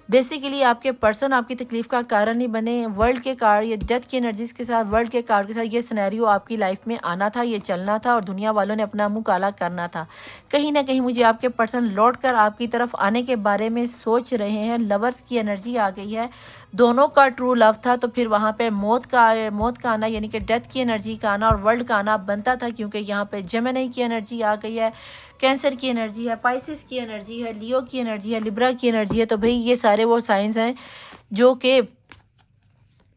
बेसिकली आपके पर्सन आपकी तकलीफ़ का कारण नहीं बने। वर्ल्ड के कार्ड या डेथ की एनर्जीज़ के साथ, वर्ल्ड के कार्ड के साथ ये सिनेरियो आपकी लाइफ में आना था, ये चलना था और दुनिया वालों ने अपना मुंह काला करना था। कहीं ना कहीं मुझे आपके पर्सन लौट कर आपकी तरफ आने के बारे में सोच रहे हैं। लवर्स की एनर्जी आ गई है, दोनों का ट्रू लव था, तो फिर वहाँ पे मौत का आना यानी कि डेथ की एनर्जी का आना और वर्ल्ड का आना बनता था, क्योंकि यहाँ पे जेमिनी की एनर्जी आ गई है, कैंसर की एनर्जी है, पाइसिस की एनर्जी है, लियो की एनर्जी है, लिब्रा की एनर्जी है। तो भाई ये सारे वो साइंस हैं जो कि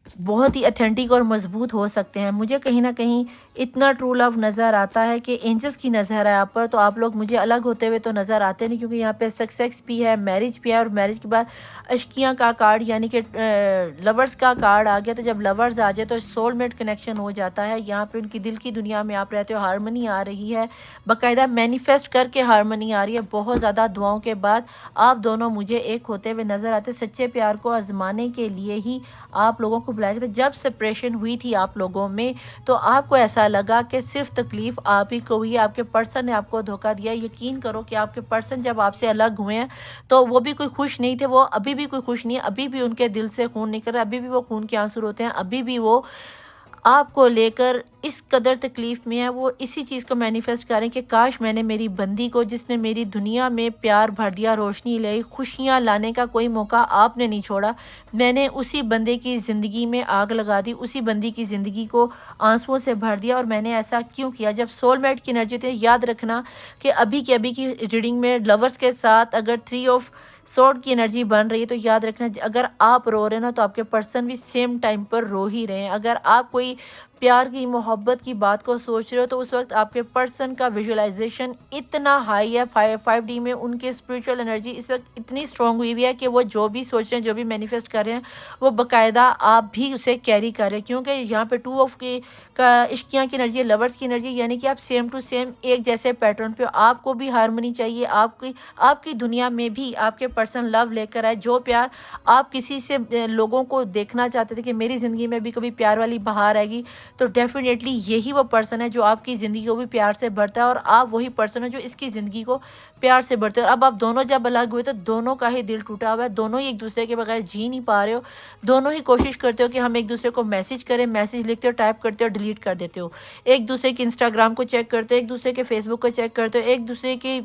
बहुत ही अथेंटिक और मजबूत हो सकते हैं। मुझे कहीं ना कहीं इतना ट्रू लव नज़र आता है कि एंजल्स की नज़र है आप पर, तो आप लोग मुझे अलग होते हुए तो नज़र आते नहीं, क्योंकि यहाँ पे सक्सेस भी है, मैरिज भी है, और मैरिज के बाद अशकियाँ का कार्ड यानी कि लवर्स का कार्ड आ गया। तो जब लवर्स आ जाए तो सोलमेट कनेक्शन हो जाता है। यहाँ पे उनकी दिल की दुनिया में आप रहते हो, हारमनी आ रही है, बाकायदा मैनिफेस्ट करके हारमनी आ रही है। बहुत ज़्यादा दुआओं के बाद आप दोनों मुझे एक होते हुए नज़र आते। सच्चे प्यार को आजमाने के लिए ही आप लोगों को बुलाया गया था। जब सेपरेशन हुई थी आप लोगों में, तो आपको ऐसा लगा कि सिर्फ तकलीफ आप ही को हुई है, आपके पर्सन ने आपको धोखा दिया। यकीन करो कि आपके पर्सन जब आपसे अलग हुए हैं तो वो भी कोई खुश नहीं थे, वो अभी भी कोई खुश नहीं है, अभी भी उनके दिल से खून निकल रहा है, अभी भी वो खून के आंसू रोते हैं, अभी भी वो आपको लेकर इस कदर तकलीफ़ में है। वो इसी चीज़ को मैनिफेस्ट करें कि काश मैंने मेरी बंदी को, जिसने मेरी दुनिया में प्यार भर दिया, रोशनी लाई, खुशियाँ लाने का कोई मौका आपने नहीं छोड़ा, मैंने उसी बंदे की ज़िंदगी में आग लगा दी, उसी बंदी की ज़िंदगी को आंसुओं से भर दिया। और मैंने ऐसा क्यों किया? जब सोलमेट की एनर्जी थी, याद रखना कि अभी की रीडिंग में लवर्स के साथ अगर 3 ऑफ सॉर्ड की एनर्जी बन रही है, तो याद रखना अगर आप रो रहे हैं ना, तो आपके पर्सन भी सेम टाइम पर रो ही रहे हैं। अगर आप कोई प्यार की, मोहब्बत की बात को सोच रहे हो, तो उस वक्त आपके पर्सन का विजुअलाइजेशन इतना हाई है। 5D में उनकी स्पिरिचुअल एनर्जी इस वक्त इतनी स्ट्रांग हुई हुई है कि वो जो भी सोच रहे हैं, जो भी मैनिफेस्ट कर रहे हैं, वो बाकायदा आप भी उसे कैरी कर रहे हैं। क्योंकि यहाँ पे 2 ऑफ का इश्कियाँ की एनर्जी, लवर्स की एनर्जी, यानी कि आप सेम टू सेम एक जैसे पैटर्न पे हो। आपको भी हारमोनी चाहिए, आपकी दुनिया में भी आपके पर्सन लव लेकर आए। जो प्यार आप किसी से लोगों को देखना चाहते थे कि मेरी ज़िंदगी में भी कभी प्यार वाली बहार आएगी, तो डेफिनेटली यही वो पर्सन है जो आपकी ज़िंदगी को भी प्यार से भरता है, और आप वही पर्सन है जो इसकी ज़िंदगी को प्यार से भरते हो। अब आप दोनों जब अलग हुए तो दोनों का ही दिल टूटा हुआ है, दोनों ही एक दूसरे के बगैर जी नहीं पा रहे हो, दोनों ही कोशिश करते हो कि हम एक दूसरे को मैसेज करें, मैसेज लिखते हो, टाइप करते हो, डिलीट कर देते हो, एक दूसरे के इंस्टाग्राम को चेक करते हो, एक दूसरे के फेसबुक को चेक करते हो, एक दूसरे की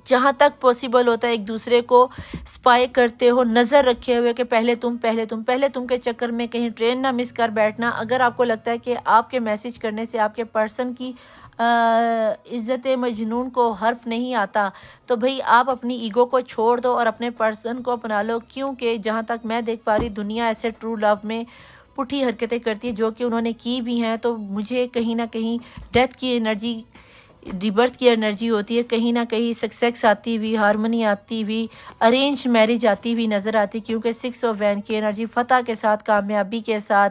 जहाँ तक पॉसिबल होता है एक दूसरे को स्पाई करते हो, नज़र रखे हुए कि पहले तुम के चक्कर में कहीं ट्रेन ना मिस कर बैठना। अगर आपको लगता है कि आपके मैसेज करने से आपके पर्सन की इज़्ज़त मजनून को हर्फ नहीं आता, तो भाई आप अपनी ईगो को छोड़ दो और अपने पर्सन को अपना लो। क्योंकि जहाँ तक मैं देख पा रही, दुनिया ऐसे ट्रू लव में पुठी हरकतें करती है, जो कि उन्होंने की भी हैं। तो मुझे कहीं ना कहीं डेथ की एनर्जी, रिबर्थ की एनर्जी होती है, कहीं ना कहीं सक्सेस आती हुई, हारमोनी आती हुई, अरेंज मैरिज आती हुई नज़र आती, क्योंकि 6 ऑफ वैन की एनर्जी फतह के साथ, कामयाबी के साथ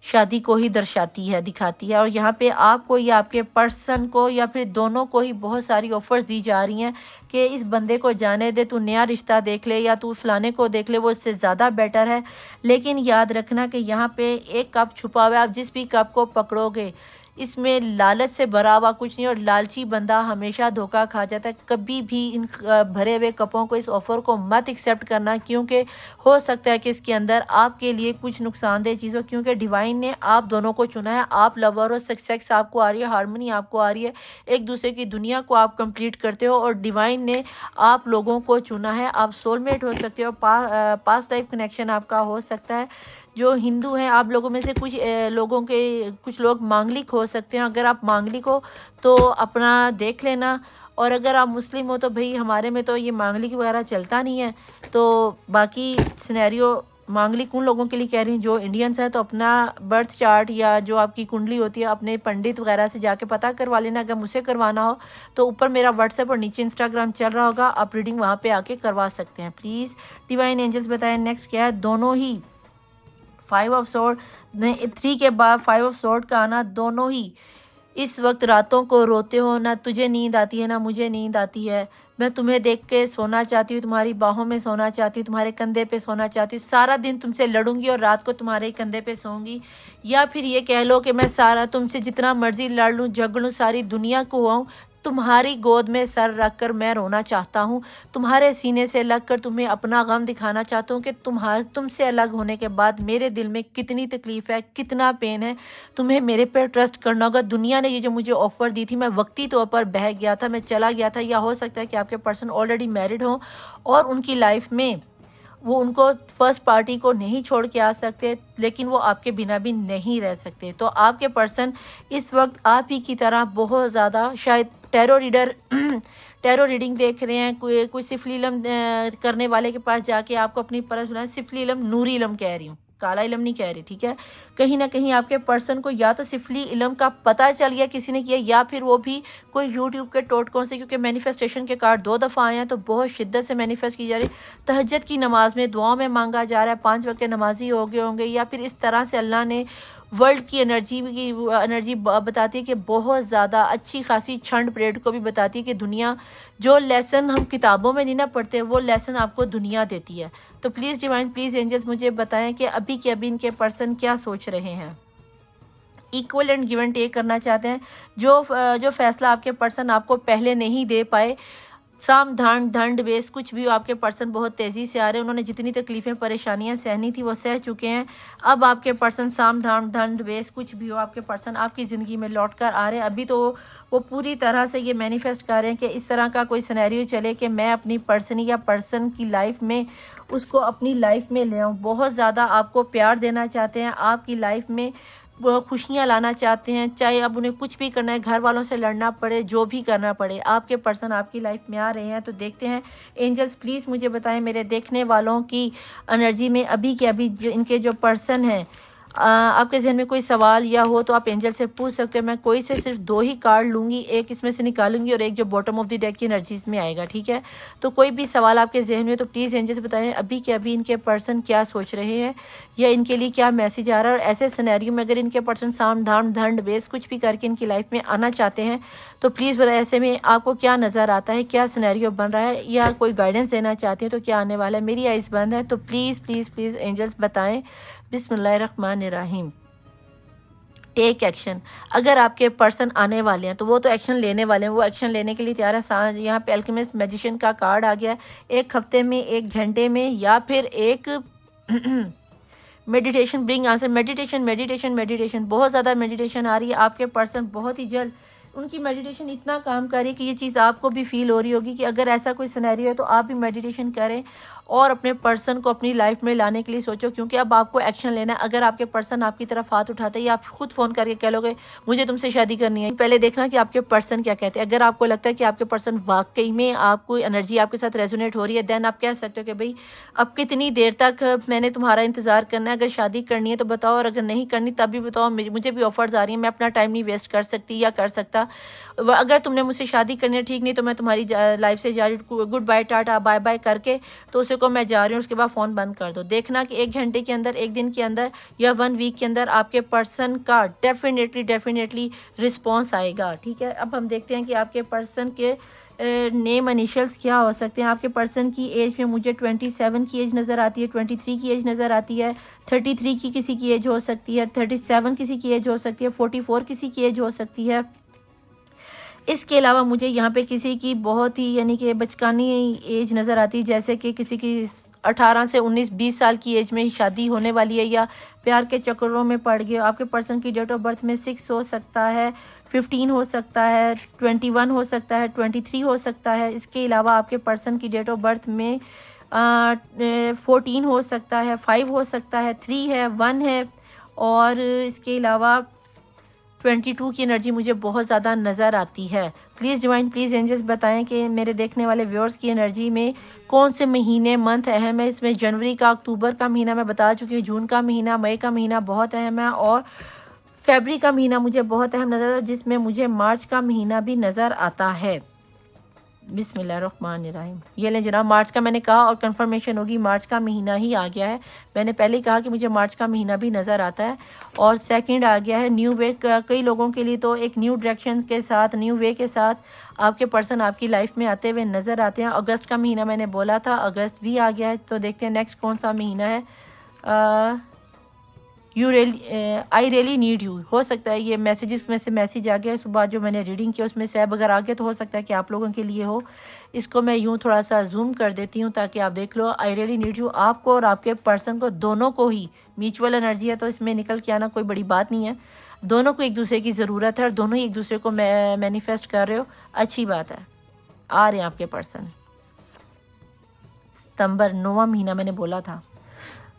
शादी को ही दर्शाती है, दिखाती है। और यहाँ पे आपको या आपके पर्सन को या फिर दोनों को ही बहुत सारी ऑफर्स दी जा रही हैं कि इस बंदे को जाने दे, तू नया रिश्ता देख ले, या तू फलाने को देख ले, वो इससे ज़्यादा बेटर है। लेकिन याद रखना कि यहाँ पे एक कप छुपा हुआ है, आप जिस भी कप को पकड़ोगे इसमें लालच से भरा हुआ कुछ नहीं, और लालची बंदा हमेशा धोखा खा जाता है। कभी भी इन भरे हुए कपों को, इस ऑफ़र को मत एक्सेप्ट करना, क्योंकि हो सकता है कि इसके अंदर आपके लिए कुछ नुकसानदेह चीज़ हो। क्योंकि डिवाइन ने आप दोनों को चुना है, आप लवर हो, सक्सेस आपको आ रही है, हारमोनी आपको आ रही है, एक दूसरे की दुनिया को आप कंप्लीट करते हो, और डिवाइन ने आप लोगों को चुना है। आप सोलमेट हो सकते हो, पास्ट लाइफ कनेक्शन आपका हो सकता है। जो हिंदू हैं आप लोगों में से कुछ लोग मांगलिक हो सकते हैं। अगर आप मांगलिक हो तो अपना देख लेना, और अगर आप मुस्लिम हो तो भाई हमारे में तो ये मांगलिक वगैरह चलता नहीं है। तो बाकी सिनेरियो मांगलिक उन लोगों के लिए कह रही हूँ जो इंडियंस हैं, तो अपना बर्थ चार्ट या जो आपकी कुंडली होती है अपने पंडित वगैरह से जाके पता करवा लेना। अगर मुझसे करवाना हो तो ऊपर मेरा व्हाट्सएप और नीचे इंस्टाग्राम चल रहा होगा, आप रीडिंग वहाँ पे आके करवा सकते हैं। प्लीज़ डिवाइन एंजल्स बताएं नेक्स्ट क्या है। दोनों ही फाइव ऑफ सॉर्ड, 3 के बाद 5 ऑफ सॉर्ड का आना, दोनों ही इस वक्त रातों को रोते हो, ना तुझे नींद आती है ना मुझे नींद आती है, मैं तुम्हें देख के सोना चाहती हूँ, तुम्हारी बाहों में सोना चाहती हूँ, तुम्हारे कंधे पे सोना चाहती हूँ, सारा दिन तुमसे लड़ूंगी और रात को तुम्हारे कंधे पे सोऊंगी। या फिर ये कह लो कि मैं सारा तुमसे जितना मर्जी लड़ लूँ झगड़ लूँ, सारी दुनिया को आऊँ, तुम्हारी गोद में सर रख कर मैं रोना चाहता हूँ, तुम्हारे सीने से लग कर तुम्हें अपना गम दिखाना चाहता हूँ कि तुमसे अलग होने के बाद मेरे दिल में कितनी तकलीफ़ है, कितना पेन है। तुम्हें मेरे पे ट्रस्ट करना होगा। दुनिया ने ये जो मुझे ऑफ़र दी थी, मैं वक्ती तौर पर बह गया था, मैं चला गया था। या हो सकता है कि आपके पर्सन ऑलरेडी मैरिड हों और उनकी लाइफ में वो उनको फर्स्ट पार्टी को नहीं छोड़ के आ सकते, लेकिन वो आपके बिना भी नहीं रह सकते। तो आपके पर्सन इस वक्त आप ही की तरह बहुत ज़्यादा शायद टैरो रीडर टैरो रीडिंग देख रहे हैं, कोई सिफली इलम करने वाले के पास जाके आपको अपनी परस सुना। सिफली इलम, नूरी इलम कह रही हूँ, काला इलम नहीं कह रही, ठीक है। कहीं ना कहीं आपके पर्सन को या तो सिफली इलम का पता चल गया किसी ने किया, या फिर वो भी कोई यूट्यूब के टोटकों से, क्योंकि मैनिफेस्टेशन के कार्ड 2 दफ़ा आए हैं तो बहुत शिद्दत से मैनिफेस्ट की जा रही। तहज्जुद की नमाज में दुआओं में मांगा जा रहा है, 5 वक्त के नमाजी हो गए होंगे, या फिर इस तरह से अल्लाह ने वर्ल्ड की एनर्जी बताती है कि बहुत ज़्यादा अच्छी खासी छंड परेड को भी बताती है कि दुनिया जो लेसन हम किताबों में नहीं ना पढ़ते, वो लेसन आपको दुनिया देती है। तो प्लीज़ डिवाइन, प्लीज़ एंजल्स मुझे बताएं कि अभी के अभी इनके पर्सन क्या सोच रहे हैं। Equal and give and take करना चाहते हैं। जो फैसला आपके पर्सन आपको पहले नहीं दे पाए, साम धान दंड बेस कुछ भी हो, आपके पर्सन बहुत तेज़ी से आ रहे हैं। उन्होंने जितनी तकलीफ़ें परेशानियां सहनी थी वो सह चुके हैं। अब आपके पर्सन साम धान दंड बेस कुछ भी हो, आपके पर्सन आपकी ज़िंदगी में लौट कर आ रहे हैं। अभी तो वो पूरी तरह से ये मैनिफेस्ट कर रहे हैं कि इस तरह का कोई सिनेरियो चले कि मैं अपनी पर्सन या पर्सन की लाइफ में उसको अपनी लाइफ में ले आऊँ। बहुत ज़्यादा आपको प्यार देना चाहते हैं, आपकी लाइफ में वो खुशियाँ लाना चाहते हैं, चाहे अब उन्हें कुछ भी करना है, घर वालों से लड़ना पड़े, जो भी करना पड़े, आपके पर्सन आपकी लाइफ में आ रहे हैं। तो देखते हैं एंजल्स, प्लीज़ मुझे बताएं मेरे देखने वालों की एनर्जी में अभी के अभी जो इनके जो पर्सन हैं, आपके जहन में कोई सवाल या हो तो आप एंजल से पूछ सकते हो। मैं कोई से सिर्फ 2 ही कार्ड लूँगी, एक इसमें से निकालूंगी और एक जो बॉटम ऑफ द डेक की एनर्जीज में आएगा, ठीक है। तो कोई भी सवाल आपके जहन में तो प्लीज़ एंजल से बताएं अभी के अभी इनके पर्सन क्या सोच रहे हैं या इनके लिए क्या मैसेज आ रहा है। और ऐसे सिनेरियो में अगर इनके पर्सन साम धाम दंड बेस कुछ भी करके इनकी लाइफ में आना चाहते हैं तो प्लीज़ बताएं ऐसे में आपको क्या नज़र आता है, क्या सिनेरियो बन रहा है, या कोई गाइडेंस देना चाहती हैं तो क्या आने वाला है। मेरी आइज़ बंद है तो प्लीज़ प्लीज़ प्लीज़ एंजल्स बताएं। बिस्मिल्लाहिर्रहमानिर्रहीम। Take action. अगर आपके पर्सन आने वाले हैं तो वो तो एक्शन लेने वाले हैं, वो एक्शन लेने के लिए तैयार है। यहाँ पे अल्केमिस्ट मैजिशियन का कार्ड आ गया, 1 हफ्ते में, 1 घंटे में, या फिर एक meditation bring answer. Meditation meditation meditation, बहुत ज़्यादा मेडिटेशन आ रही है। आपके पर्सन बहुत ही जल्द उनकी मेडिटेशन इतना काम कर रही है कि ये चीज़ आपको भी फील हो रही होगी कि अगर ऐसा कोई सिनेरियो है तो आप भी मेडिटेशन करें और अपने पर्सन को अपनी लाइफ में लाने के लिए सोचो, क्योंकि अब आपको एक्शन लेना है। अगर आपके पर्सन आपकी तरफ हाथ उठाते हैं या आप खुद फ़ोन करके कह लोगे मुझे तुमसे शादी करनी है, पहले देखना कि आपके पर्सन क्या कहते हैं। अगर आपको लगता है कि आपके पर्सन वाकई में आपको एनर्जी आपके साथ रेजोनेट हो रही है, देन आप कह सकते हो कि भाई अब कितनी देर तक मैंने तुम्हारा इंतज़ार करना है, अगर शादी करनी है तो बताओ, और अगर नहीं करनी तब भी बताओ, मुझे भी ऑफर्स आ रही हैं, मैं अपना टाइम नहीं वेस्ट कर सकती या कर सकता। अगर तुमने मुझसे शादी करनी है ठीक, नहीं तो मैं तुम्हारी लाइफ से जा रही हूँ, good bye tata bye bye करके तो उसे को मैं जा रही हूँ, उसके बाद फ़ोन बंद कर दो। देखना कि 1 घंटे के अंदर, 1 दिन के अंदर या 1 वीक के अंदर आपके पर्सन का डेफिनेटली रिस्पॉन्स आएगा, ठीक है। अब हम देखते हैं कि आपके पर्सन के नेम इनिशियल्स क्या हो सकते हैं। आपके पर्सन की एज में मुझे 27 की एज नज़र आती है, 23 की एज नज़र आती है, 33 की किसी की एज हो सकती है, 37 किसी की एज हो सकती है, 44 किसी की एज हो सकती है। इसके अलावा मुझे यहाँ पे किसी की बहुत ही यानी कि बचकानी एज नज़र आती है, जैसे कि किसी की 18 से 19-20 साल की एज में शादी होने वाली है या प्यार के चक्करों में पड़ गए। आपके पर्सन की डेट ऑफ बर्थ में 6 हो सकता है, 15 हो सकता है, 21 हो सकता है, 23 हो सकता है। इसके अलावा आपके पर्सन की डेट ऑफ बर्थ में 14 हो सकता है, 5 हो सकता है, 3 है, 1 है, और इसके अलावा 22 की एनर्जी मुझे बहुत ज़्यादा नज़र आती है। प्लीज़ डिवाइन, प्लीज़ एंजल्स बताएं कि मेरे देखने वाले व्यूअर्स की एनर्जी में कौन से महीने मंथ अहम है। इसमें जनवरी का, अक्टूबर का महीना मैं बता चुकी हूँ, जून का महीना, मई का महीना बहुत अहम है, और फरवरी का महीना मुझे बहुत अहम नज़र, जिसमें मुझे मार्च का महीना भी नज़र आता है। बिस्मिल्लाहिर्रहमानिर्रहीम। ये ले जनाब, मार्च का मैंने कहा और कंफर्मेशन होगी, मार्च का महीना ही आ गया है। मैंने पहले ही कहा कि मुझे मार्च का महीना भी नज़र आता है। और सेकंड आ गया है न्यू वे। कई लोगों के लिए तो एक न्यू डायरेक्शन के साथ, न्यू वे के साथ आपके पर्सन आपकी लाइफ में आते हुए नज़र आते हैं। अगस्त का महीना मैंने बोला था, अगस्त भी आ गया है। तो देखते हैं नेक्स्ट कौन सा महीना है। I really need you. हो सकता है ये मैसेजेस में से मैसेज आ गया सुबह जो मैंने रीडिंग किया उसमें से, अब अगर आ गया तो हो सकता है कि आप लोगों के लिए हो। इसको मैं यूँ थोड़ा सा जूम कर देती हूँ ताकि आप देख लो। आई रियली नीड यू आपको और आपके पर्सन को, दोनों को ही म्यूचुअल एनर्जी है, तो इसमें निकल के आना कोई बड़ी बात नहीं है। दोनों को एक दूसरे की ज़रूरत है और दोनों ही एक दूसरे को मैनिफेस्ट कर रहे हो, अच्छी बात है। आ रहे हैं आपके पर्सन। सितंबर 9वां महीना मैंने बोला था।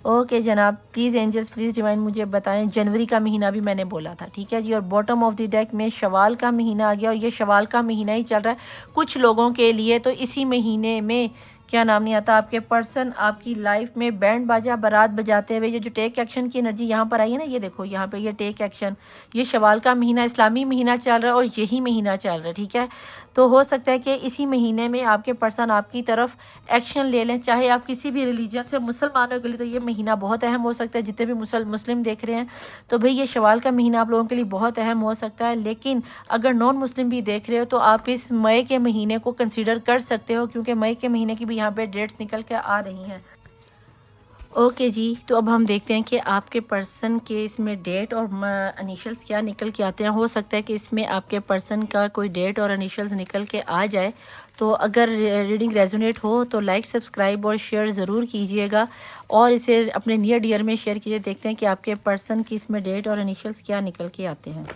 ओके जनाब, प्लीज़ एंजल्स प्लीज़ डिवाइन मुझे बताएं। जनवरी का महीना भी मैंने बोला था, ठीक है जी। और बॉटम ऑफ द डेक में शवाल का महीना आ गया और ये शवाल का महीना ही चल रहा है कुछ लोगों के लिए। तो इसी महीने में क्या नाम नहीं आता, आपके पर्सन आपकी लाइफ में बैंड बाजा बारात बजाते हुए, ये जो टेक एक्शन की एनर्जी यहाँ पर आई है ना, ये देखो यहाँ पे ये टेक एक्शन, ये शवाल का महीना इस्लामी महीना चल रहा है और यही महीना चल रहा है, ठीक है। तो हो सकता है कि इसी महीने में आपके पर्सन आपकी तरफ एक्शन ले लें, चाहे आप किसी भी रिलीजन से। मुसलमानों के लिए तो ये महीना बहुत अहम हो सकता है, जितने भी मुस्लिम देख रहे हैं तो भाई ये शवाल का महीना आप लोगों के लिए बहुत अहम हो सकता है। लेकिन अगर नॉन मुस्लिम भी देख रहे हो तो आप इस मई के महीने को कंसीडर कर सकते हो, क्योंकि मई के महीने की भी यहाँ पे डेट्स निकल के आ रही हैं। ओके जी, तो अब हम देखते हैं कि आपके पर्सन के इसमें डेट और इनिशियल्स क्या निकल के आते हैं। हो सकता है कि इसमें आपके पर्सन का कोई डेट और इनिशियल्स निकल के आ जाए। तो अगर रीडिंग रेजोनेट हो तो लाइक सब्सक्राइब और शेयर ज़रूर कीजिएगा और इसे अपने नियर डियर में शेयर कीजिए। देखते हैं कि आपके पर्सन की इसमें डेट और इनिशियल्स क्या निकल के आते हैं।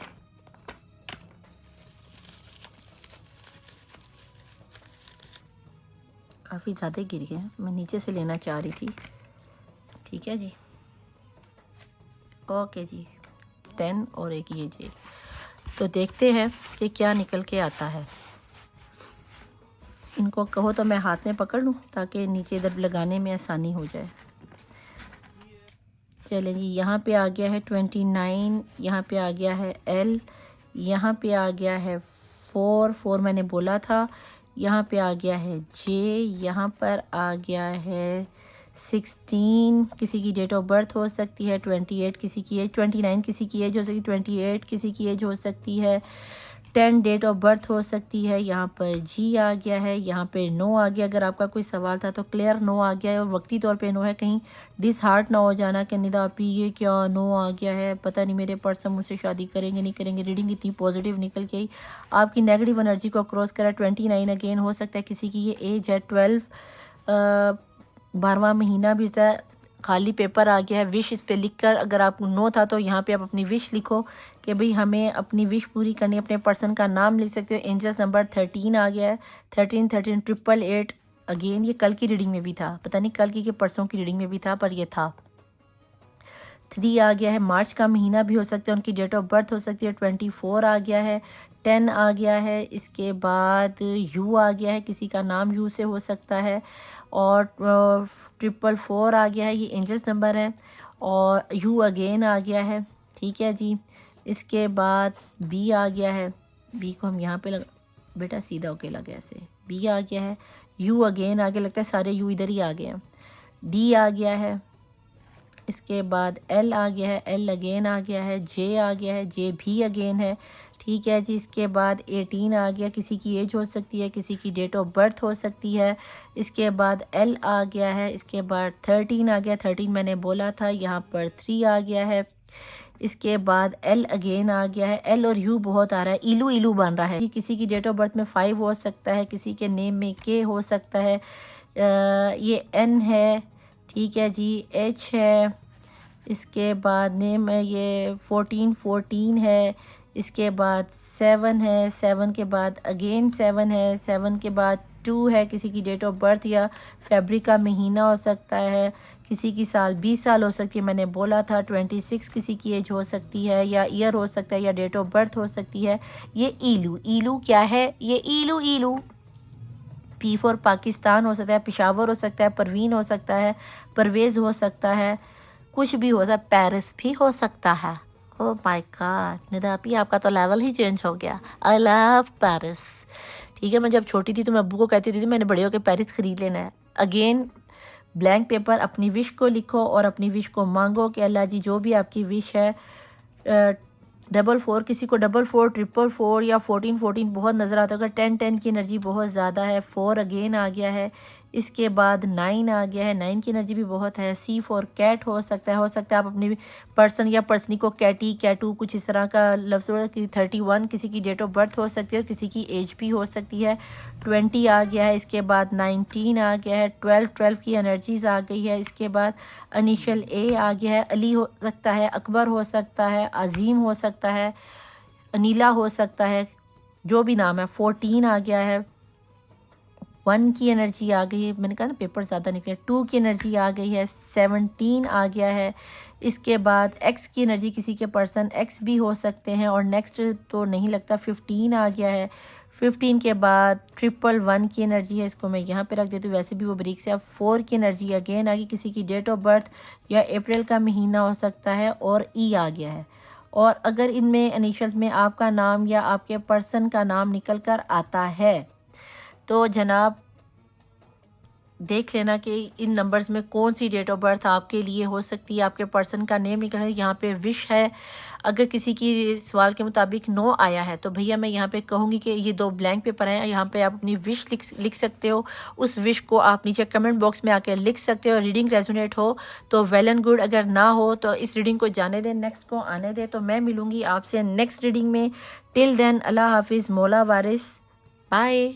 काफ़ी ज़्यादा गिर गए हैं, मैं नीचे से लेना चाह रही थी, ठीक है जी। ओके जी, 10 और एक ये जी। तो देखते हैं कि क्या निकल के आता है। इनको कहो तो मैं हाथ में पकड़ लूँ ताकि नीचे इधर लगाने में आसानी हो जाए। चलें जी, यहाँ पे आ गया है 29, यहाँ पे आ गया है L, यहाँ पे आ गया है 4 मैंने बोला था, यहाँ पे आ गया है J, यहाँ पर आ गया है 16, किसी की डेट ऑफ बर्थ हो सकती है 28, किसी की एज 29, किसी की एज हो सकती है 28, किसी की एज हो सकती है 10, डेट ऑफ बर्थ हो सकती है। यहाँ पर जी आ गया है, यहाँ पे नो आ गया। अगर आपका कोई सवाल था तो क्लियर नो आ गया है और वक्ती तौर पे नो है, कहीं डिसहार्ट ना हो जाना कि निदा आपी ये क्या नो आ गया है, पता नहीं मेरे पर्सन मुझसे शादी करेंगे नहीं करेंगे। रीडिंग इतनी पॉजिटिव निकल के आई, आपकी नेगेटिव एनर्जी को क्रॉस करा 29 अगेन। हो सकता है किसी की ये एज है 12, 12वां महीना भी था। खाली पेपर आ गया है, विश इस पे लिखकर, अगर आप नो था तो यहाँ पे आप अपनी विश लिखो कि भाई हमें अपनी विश पूरी करनी है। अपने पर्सन का नाम लिख सकते हो। एंजल्स नंबर 13 आ गया है, 13 13 888। अगेन ये कल की रीडिंग में भी था, पता नहीं कल की कि परसों की रीडिंग में भी था, पर ये था। 3 आ गया है, मार्च का महीना भी हो सकता है, उनकी डेट ऑफ बर्थ हो सकती है। 24 आ गया है, 10 आ गया है, इसके बाद यू आ गया है, किसी का नाम यू से हो सकता है। और 444 आ गया है, ये एंजल्स नंबर है। और यू अगेन आ गया है, ठीक है जी। इसके बाद बी आ गया है, बी को हम यहाँ पे लगा, बेटा सीधा होके लगा ऐसे। बी आ गया है, यू अगेन आ गया, लगता है सारे यू इधर ही आ गए हैं। डी आ गया है, इसके बाद एल आ गया है, एल अगेन आ गया है। जे आ गया है, जे भी अगेन है, ठीक है जी। इसके बाद 18 आ गया, किसी की एज हो सकती है, किसी की डेट ऑफ बर्थ हो सकती है। इसके बाद एल आ गया है, इसके बाद 13 आ गया, 13 मैंने बोला था। यहाँ पर 3 आ गया है, इसके बाद एल अगेन आ गया है। एल और यू बहुत आ रहा है, इलू इलू बन रहा है जी। किसी की डेट ऑफ बर्थ में 5 हो सकता है, किसी के नेम में के हो सकता है। ये एन है, ठीक है जी। एच है, इसके बाद नेम है ये 14 है। इसके बाद 7 है, 7 के बाद अगेन 7 है, 7 के बाद 2 है। किसी की डेट ऑफ बर्थ या फरवरी का महीना हो सकता है, किसी की साल 20 साल हो सकती है, मैंने बोला था। 26 किसी की एज हो सकती है या ईयर हो सकता है या डेट ऑफ बर्थ हो सकती है। ये ईलू, ईलू क्या है, ये ILU ILU. P for Pakistan हो सकता है, पेशावर हो सकता है, परवीन हो सकता है, परवेज़ हो सकता है, कुछ भी हो सकता है, पेरिस भी हो सकता है। ओह माय गॉड निदापी, आपका तो लेवल ही चेंज हो गया। आई लव पेरिस, ठीक है। मैं जब छोटी थी तो मैं अब्बू को कहती थी मैंने बड़े होकर पेरिस ख़रीद लेना है। अगेन ब्लैंक पेपर, अपनी विश को लिखो और अपनी विश को मांगो कि अल्लाह जी जो भी आपकी विश है, 444, किसी को 44, 444 या 1414 बहुत नज़र आता होगा। 10 की एनर्जी बहुत ज़्यादा है। 4 अगेन आ गया है। इसके बाद 9 आ गया है, 9 की एनर्जी भी बहुत है। C फॉर कैट हो सकता है आप अपनी पर्सन या पर्सनी को कैटी, कैटू कुछ इस तरह का लफ्ज़, 31 किसी की डेट ऑफ बर्थ हो सकती है और किसी की एज भी हो सकती है। 20 आ गया है। इसके बाद 19 आ गया है। 12 की एनर्जीज आ गई है। इसके बाद इनिशियल A आ गया है। अली हो सकता है, अकबर हो सकता है, अजीम हो सकता है, अनीला हो सकता है, जो भी नाम है। 14 आ गया है। 1 की एनर्जी आ गई है, मैंने कहा ना पेपर ज़्यादा निकले। 2 की एनर्जी आ गई है। 17 आ गया है। इसके बाद X की एनर्जी, किसी के पर्सन X भी हो सकते हैं और नेक्स्ट तो नहीं लगता। 15 आ गया है। 15 के बाद 111 की एनर्जी है, इसको मैं यहाँ पे रख देती हूँ, वैसे भी वो ब्रेक से। अब 4 की एनर्जी अगेन आ गई, किसी की डेट ऑफ बर्थ या अप्रैल का महीना हो सकता है और E आ गया है। और अगर इनमें इनिशियल्स में आपका नाम या आपके पर्सन का नाम निकल कर आता है तो जनाब देख लेना कि इन नंबर्स में कौन सी डेट ऑफ बर्थ आपके लिए हो सकती है। आपके पर्सन का नेम निकल है, यहाँ पे विश है। अगर किसी की सवाल के मुताबिक 9 आया है तो भैया मैं यहाँ पे कहूँगी कि ये 2 ब्लैंक पेपर हैं, यहाँ पे आप अपनी विश लिख सकते हो। उस विश को आप नीचे कमेंट बॉक्स में आके लिख सकते हो। रीडिंग रेजोनेट हो तो वेल एंड गुड, अगर ना हो तो इस रीडिंग को जाने दें, नेक्स्ट को आने दें। तो मैं मिलूँगी आपसे नेक्स्ट रीडिंग में। टिल देन अल्लाह हाफिज़, मौला वारिस, बाय।